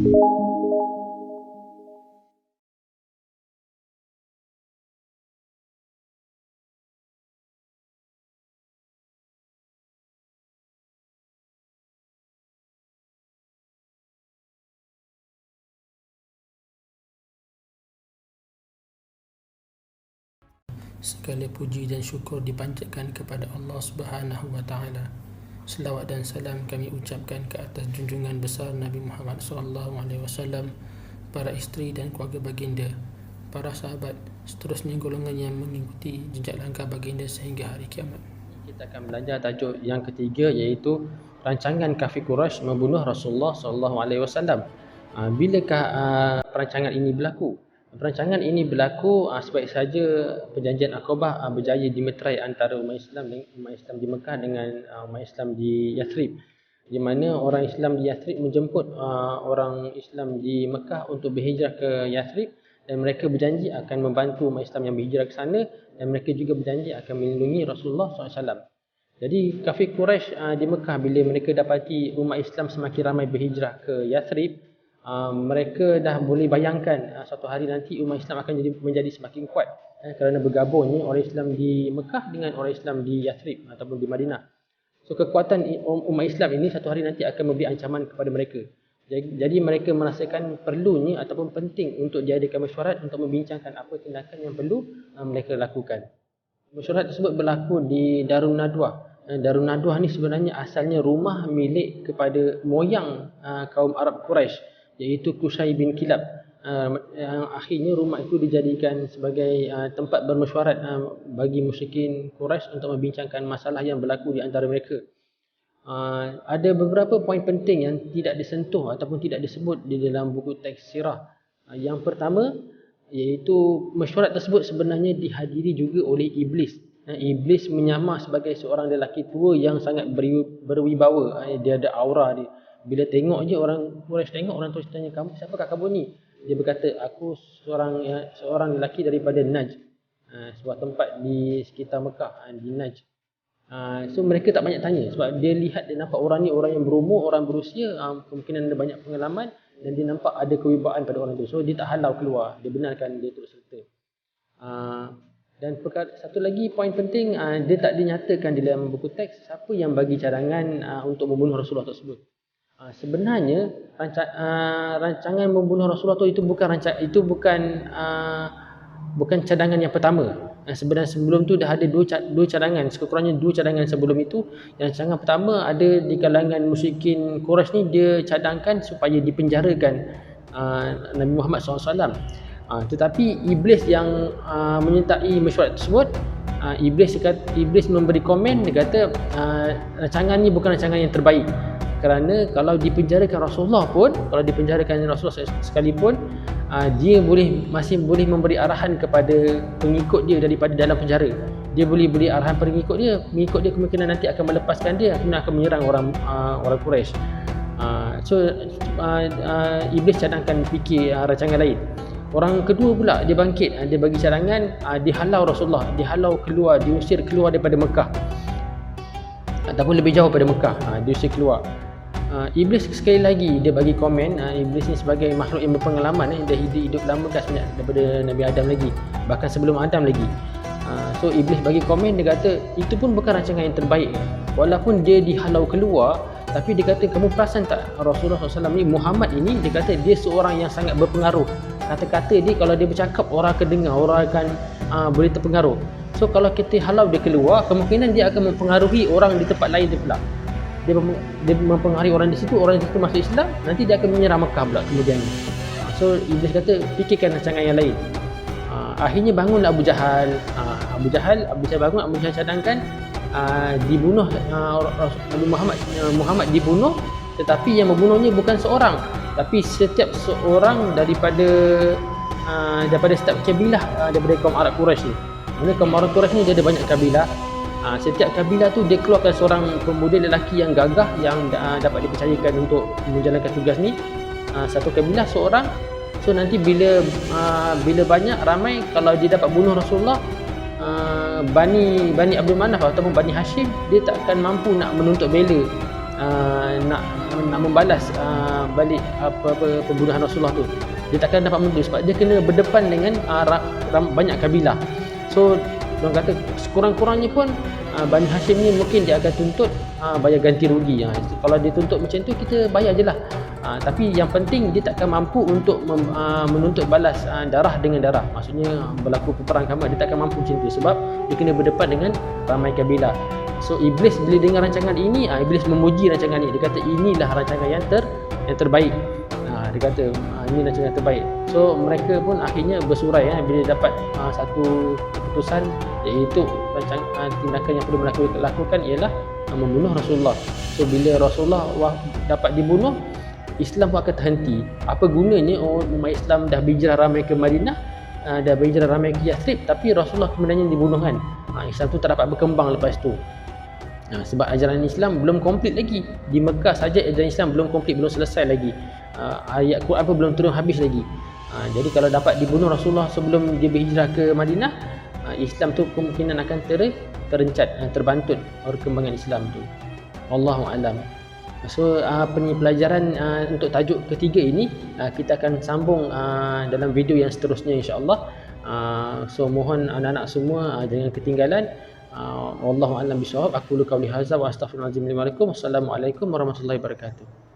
Segala puji dan syukur dipanjatkan kepada Allah Subhanahu wa taala. Selawat dan salam kami ucapkan ke atas junjungan besar Nabi Muhammad SAW, para isteri dan keluarga baginda, para sahabat, seterusnya golongan yang mengikuti jejak langkah baginda sehingga hari kiamat. Kita akan belajar tajuk yang ketiga, iaitu rancangan kafir Quraisy membunuh Rasulullah SAW. Bilakah perancangan ini berlaku? Perancangan ini berlaku sebaik saja perjanjian Aqabah berjaya dimeterai antara umat Islam di Mekah dengan umat Islam di Yathrib, di mana orang Islam di Yathrib menjemput orang Islam di Mekah untuk berhijrah ke Yathrib, dan mereka berjanji akan membantu umat Islam yang berhijrah ke sana, dan mereka juga berjanji akan melindungi Rasulullah SAW. Jadi kafir Quraisy di Mekah, bila mereka dapati umat Islam semakin ramai berhijrah ke Yathrib, mereka dah boleh bayangkan suatu hari nanti umat Islam akan menjadi semakin kuat kerana bergabungnya orang Islam di Mekah dengan orang Islam di Yathrib ataupun di Madinah. So kekuatan umat Islam ini satu hari nanti akan memberi ancaman kepada mereka. Jadi mereka merasakan perlunya ataupun penting untuk diadakan mesyuarat untuk membincangkan apa tindakan yang perlu mereka lakukan. Mesyuarat tersebut berlaku di Darun Nadwah. Darun Nadwah ni sebenarnya asalnya rumah milik kepada moyang kaum Arab Quraisy, iaitu Qusay bin Kilab. Yang akhirnya rumah itu dijadikan sebagai tempat bermesyuarat bagi musyrikin Quraisy untuk membincangkan masalah yang berlaku di antara mereka. Ada beberapa poin penting yang tidak disentuh ataupun tidak disebut di dalam buku teks sirah. Yang pertama, iaitu mesyuarat tersebut sebenarnya dihadiri juga oleh Iblis. Iblis menyamar sebagai seorang lelaki tua yang sangat berwibawa. Dia ada aura dia. Bila tengok je orang Quraisy tengok, orang tu tanya, kamu siapakah kamu ni? Dia berkata, aku seorang lelaki daripada Najd, sebuah tempat di sekitar Mekah, di Najd. So mereka tak banyak tanya sebab dia nampak orang ni orang yang berumur, orang berusia, kemungkinan ada banyak pengalaman, dan dia nampak ada kewibawaan pada orang tu. So dia tak halau keluar, dia benarkan dia turut serta. Dan satu lagi poin penting, dia tak dinyatakan di dalam buku teks siapa yang bagi cadangan untuk membunuh Rasulullah tersebut. Sebenarnya rancangan membunuh Rasulullah itu bukan cadangan yang pertama. Sebenarnya sebelum tu dah ada dua cadangan, sekurang-kurangnya dua cadangan sebelum itu. Yang cadangan pertama ada di kalangan musyrikin Quraisy ni, dia cadangkan supaya dipenjarakan Nabi Muhammad SAW. Tetapi Iblis yang menyertai mesyuarat tersebut, Iblis memberi komen. Dia kata rancangan ni bukan rancangan yang terbaik, kerana kalau dipenjarakan Rasulullah sekalipun, dia masih boleh memberi arahan kepada pengikut dia daripada dalam penjara. Dia boleh beri arahan pada pengikut dia kemungkinan nanti akan melepaskan dia, kemudian akan menyerang orang Quraisy. Iblis cadangkan fikir rancangan lain. Orang kedua pula dia bangkit, dia bagi cadangan dihalau Rasulullah, dihalau keluar, diusir keluar daripada Mekah, ataupun lebih jauh daripada Mekah, diusir keluar. Iblis sekali lagi dia bagi komen. Iblis ni sebagai makhluk yang berpengalaman, dia hidup lama dah sebenarnya daripada Nabi Adam lagi, bahkan sebelum Adam lagi. So Iblis bagi komen, dia kata itu pun bukan rancangan yang terbaik. Walaupun dia dihalau keluar, tapi dia kata, kamu perasan tak Rasulullah SAW ni, Muhammad ini, dia kata dia seorang yang sangat berpengaruh. Kata-kata dia kalau dia bercakap, orang akan dengar, orang akan boleh terpengaruh. So kalau kita halau dia keluar, kemungkinan dia akan mempengaruhi orang di tempat lain dia pula. Dia mempengaruhi orang di situ, orang di situ masuk Islam, nanti dia akan menyerang Mekah pula kemudian. So Iblis kata, fikirkan rancangan yang lain. Akhirnya bangunlah Abu Jahal. Abu Jahal cadangkan dibunuh Nabi Muhammad dibunuh, tetapi yang membunuhnya bukan seorang, tapi setiap seorang daripada setiap kabilah daripada kaum Arab Quraisy ni. Maksudnya kaum Arab Quraisy ni dia ada banyak kabilah. Setiap kabilah tu dia keluarkan seorang pemuda lelaki yang gagah, yang dapat dipercayakan untuk menjalankan tugas ni. Satu kabilah seorang. So nanti bila banyak ramai, kalau dia dapat bunuh Rasulullah, Bani Abdul Manaf ataupun Bani Hashim, dia tak akan mampu nak menuntut bela, nak membalas balik pembunuhan Rasulullah tu. Dia takkan dapat menuntut sebab dia kena berdepan dengan banyak kabilah. So orang kata sekurang-kurangnya pun Bani Hashim ni mungkin dia akan tuntut bayar ganti rugi. Kalau dia tuntut macam tu, kita bayar je lah. Tapi yang penting dia takkan mampu untuk menuntut balas darah dengan darah. Maksudnya berlaku peperangan, dia takkan mampu macam tu sebab dia kena berdepan dengan ramai kabilah. So Iblis bila dengar rancangan ini, Iblis memuji rancangan ini. Dia kata inilah rancangan yang terbaik. Dia kata ini rancangan yang terbaik. So mereka pun akhirnya bersurai bila dapat satu keputusan, iaitu tindakan yang perlu lakukan ialah membunuh Rasulullah. So bila Rasulullah dapat dibunuh, Islam pun akan terhenti. Apa gunanya umat Islam dah berhijrah ramai ke Madinah, dah berhijrah ramai ke Yathrib, tapi Rasulullah kemudian dibunuh kan. Islam tu tak dapat berkembang lepas tu. Sebab ajaran Islam belum komplit lagi. Di Mekah saja ajaran Islam belum komplit, belum selesai lagi. Ayat Quran pun belum turun habis lagi. Jadi kalau dapat dibunuh Rasulullah sebelum dia berhijrah ke Madinah, Islam tu kemungkinan akan terencat, terbantut perkembangan Islam tu. Wallahu alam. So pelajaran untuk tajuk ketiga ini kita akan sambung dalam video yang seterusnya, insya-Allah. So mohon anak-anak semua jangan ketinggalan. Wallahu a'lam bishawab. Aku qauli hadza wa astaghfirullahalazim li wa lakum. Wassalamualaikum warahmatullahi wabarakatuh.